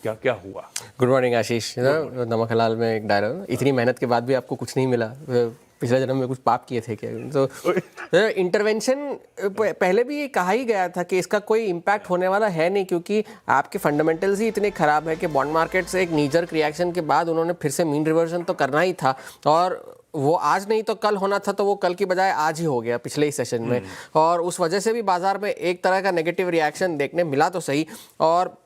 क्या क्या हुआ? गुड मॉर्निंग आशीष। नमक हलाल में एक डायलॉग, इतनी मेहनत के बाद भी आपको कुछ नहीं मिला, पिछले जन्म में कुछ पाप किए थे क्या? तो इंटरवेंशन पहले भी ये कहा ही गया था कि इसका कोई इम्पैक्ट होने वाला है नहीं, क्योंकि आपके फंडामेंटल्स ही इतने ख़राब है कि बॉन्ड मार्केट से एक नीजर्क रिएक्शन के बाद उन्होंने फिर से मीन रिवर्जन तो करना ही था, और वो आज नहीं तो कल होना था, तो वो कल की बजाय आज ही हो गया पिछले ही सेशन में, और उस वजह से भी बाजार में एक तरह का नेगेटिव रिएक्शन देखने मिला तो सही। और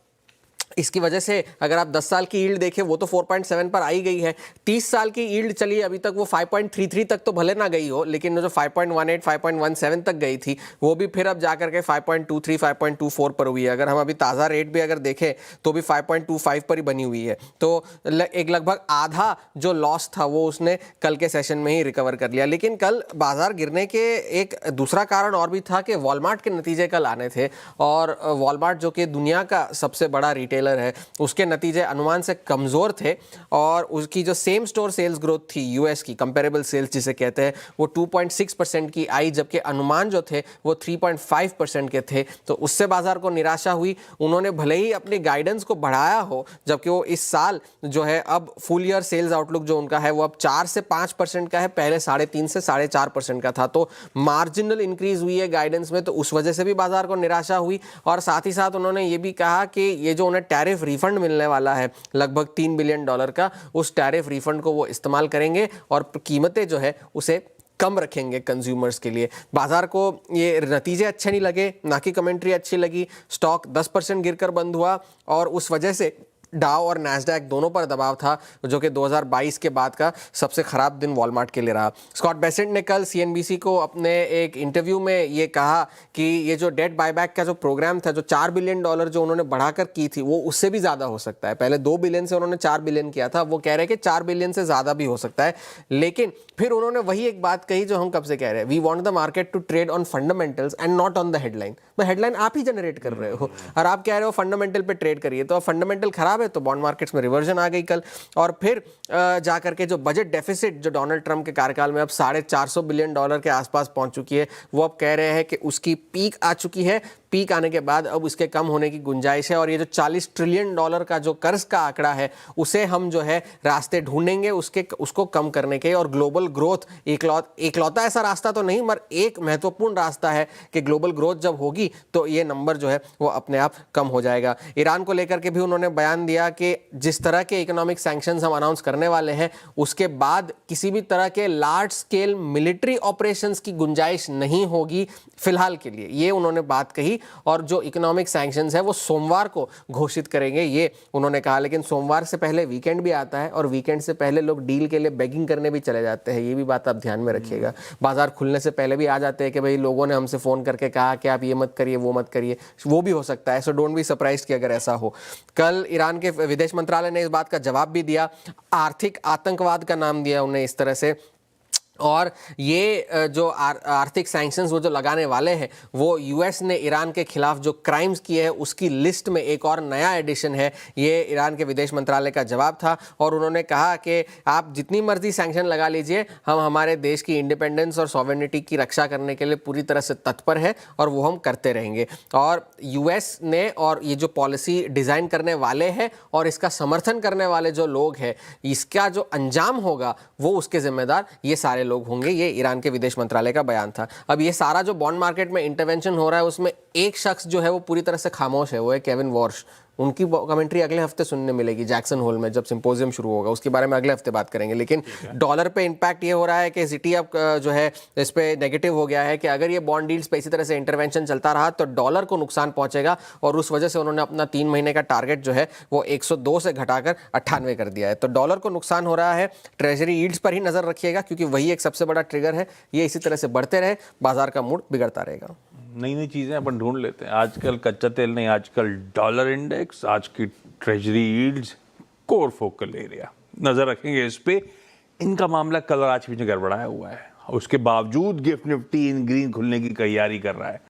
इसकी वजह से अगर आप 10 साल की यील्ड देखें वो तो 4.7 पर आई गई है। 30 साल की यील्ड चली अभी तक, वो 5.33 तक तो भले ना गई हो, लेकिन जो 5.18 5.17 तक गई थी वो भी फिर अब जाकर के 5.23 5.24 पर हुई है। अगर हम अभी ताज़ा रेट भी अगर देखें तो भी 5.25 पर ही बनी हुई है। तो एक लगभग आधा जो लॉस था वो उसने कल के सेशन में ही रिकवर कर लिया। लेकिन कल बाजार गिरने के एक दूसरा कारण और भी था कि वॉलमार्ट के नतीजे कल आने थे, और वॉलमार्ट जो कि दुनिया का सबसे बड़ा रिटेलर है, उसके नतीजे अनुमान से कमजोर थे, और उसकी जो सेम स्टोर सेल्स ग्रोथ थी यूएस की, कंपेरेबल सेल्स जिसे कहते हैं, वो 2.6% की आई, जबकि अनुमान जो थे वो 3.5% के थे। तो उससे बाजार को निराशा हुई। उन्होंने भले ही अपनी गाइडेंस को बढ़ाया हो, जबकि वो इस साल जो है अब फुल ईयर सेल्स आउटलुक जो उनका है वो अब 4 से 5% का है, पहले 3.5 से 4.5% का था। तो मार्जिनल इंक्रीज हुई है गाइडेंस में, तो उस वजह से भी बाजार को निराशा हुई। और साथ ही साथ उन्होंने ये भी कहा कि ये जो उन्हें टैरिफ रिफंड मिलने वाला है लगभग $3 बिलियन का, उस टैरिफ रिफंड को वो इस्तेमाल करेंगे और कीमतें जो है उसे कम रखेंगे कंज्यूमर्स के लिए। बाजार को ये नतीजे अच्छे नहीं लगे, ना कि कमेंट्री अच्छी लगी। स्टॉक 10% गिरकर बंद हुआ, और उस वजह से डाउ और नैस्डैक दोनों पर दबाव था, जो कि 2022 के बाद का सबसे खराब दिन वॉलमार्ट के लिए रहा। स्कॉट बेसेंट ने कल सीएनबीसी को अपने एक इंटरव्यू में ये कहा कि ये जो डेट बायबैक का जो प्रोग्राम था, जो $4 बिलियन जो उन्होंने बढ़ाकर की थी, वो उससे भी ज़्यादा हो सकता है। पहले 2 बिलियन से उन्होंने 4 बिलियन किया था, वो कह रहे हैं कि 4 बिलियन से ज़्यादा भी हो सकता है। लेकिन फिर उन्होंने वही एक बात कही जो हम कब से कह रहे हैं, we want the market to trade on fundamentals and not on the headline. तो हेडलाइन आप ही जनरेट कर रहे हो, और आप कह रहे हो फंडामेंटल पे ट्रेड करिए। तो फंडामेंटल खराब है तो बॉन्ड मार्केट्स में रिवर्जन आ गई कल। और फिर जाकर के जो बजट डेफिसिट जो डोनाल्ड ट्रंप के कार्यकाल में अब $450 बिलियन के आसपास पहुंच चुकी है, वो अब कह रहे हैं कि उसकी पीक आ चुकी है। पीक आने के बाद अब उसके कम होने की गुंजाइश है, और ये जो $40 ट्रिलियन का जो कर्ज का आंकड़ा है, उसे हम जो है रास्ते ढूंढेंगे उसको कम करने के। और ग्लोबल ग्रोथ एकलौता ऐसा रास्ता तो नहीं, मगर एक महत्वपूर्ण रास्ता है कि ग्लोबल ग्रोथ जब होगी तो ये नंबर जो है वो अपने आप कम हो जाएगा। ईरान को लेकर के भी उन्होंने बयान दिया कि जिस तरह के इकोनॉमिक सैंक्शंस हम अनाउंस करने वाले हैं, उसके बाद किसी भी तरह के लार्ज स्केल मिलिट्री ऑपरेशंस की गुंजाइश नहीं होगी फिलहाल के लिए, ये उन्होंने बात कही। और जो इकोनॉमिक सैंक्शंस है वो सोमवार को घोषित करेंगे, ये उन्होंने कहा। लेकिन सोमवार से पहले वीकेंड भी आता है, और वीकेंड से पहले लोग डील के लिए बेगिंग करने भी चले जाते हैं, ये भी बात आप ध्यान में रखिएगा। बाजार खुलने से पहले भी आ जाते हैं कि भाई लोगों ने हमसे फ़ोन करके कहा कि आप ये मत करिए वो मत करिए, वो भी हो सकता है। सो डोंट बी सरप्राइज कि अगर ऐसा हो। कल ईरान के विदेश मंत्रालय ने इस बात का जवाब भी दिया, आर्थिक आतंकवाद का नाम दिया उन्हें इस तरह से। और ये जो आर्थिक सैंक्शंस वो जो लगाने वाले हैं, वो यूएस ने ईरान के खिलाफ जो क्राइम्स किए हैं उसकी लिस्ट में एक और नया एडिशन है। ये ईरान के विदेश मंत्रालय का जवाब था, और उन्होंने कहा कि आप जितनी मर्जी सैंक्शन लगा लीजिए, हम हमारे देश की इंडिपेंडेंस और सॉवरेनिटी की रक्षा करने के लिए पूरी तरह से तत्पर है, और वो हम करते रहेंगे। और यूएस ने और ये जो पॉलिसी डिज़ाइन करने वाले हैं और इसका समर्थन करने वाले जो लोग हैं, इसका जो अंजाम होगा वो उसके जिम्मेदार ये सारे लोग होंगे। ये ईरान के विदेश मंत्रालय का बयान था। अब ये सारा जो बॉन्ड मार्केट में इंटरवेंशन हो रहा है, उसमें एक शख्स जो है वो पूरी तरह से खामोश है, वो है केविन वॉर्श। उनकी कमेंट्री अगले हफ्ते सुनने मिलेगी जैक्सन होल में, जब सिंपोजियम शुरू होगा, उसके बारे में अगले हफ्ते बात करेंगे। लेकिन डॉलर पे इम्पैक्ट ये हो रहा है कि सिटी अब जो है इस पे नेगेटिव हो गया है कि अगर ये बॉन्ड डील्स पे इसी तरह से इंटरवेंशन चलता रहा तो डॉलर को नुकसान पहुंचेगा, और उस वजह से उन्होंने अपना 3 महीने का टारगेट जो है वो 102 से घटाकर 98 कर दिया है। तो डॉलर को नुकसान हो रहा है। ट्रेजरी यील्ड्स पर ही नजर रखिएगा, क्योंकि वही एक सबसे बड़ा ट्रिगर है। ये इसी तरह से बढ़ते रहे, बाजार का मूड बिगड़ता रहेगा। नई नई चीज़ें अपन ढूंढ लेते हैं। आजकल कच्चा तेल नहीं, आजकल डॉलर इंडेक्स, आज की treasury yields core focal area. नज़र रखेंगे इस पे। इनका मामला कल और आज भी गड़बड़ाया हुआ है, उसके बावजूद गिफ्ट निफ्टी इन ग्रीन खुलने की तैयारी कर रहा है।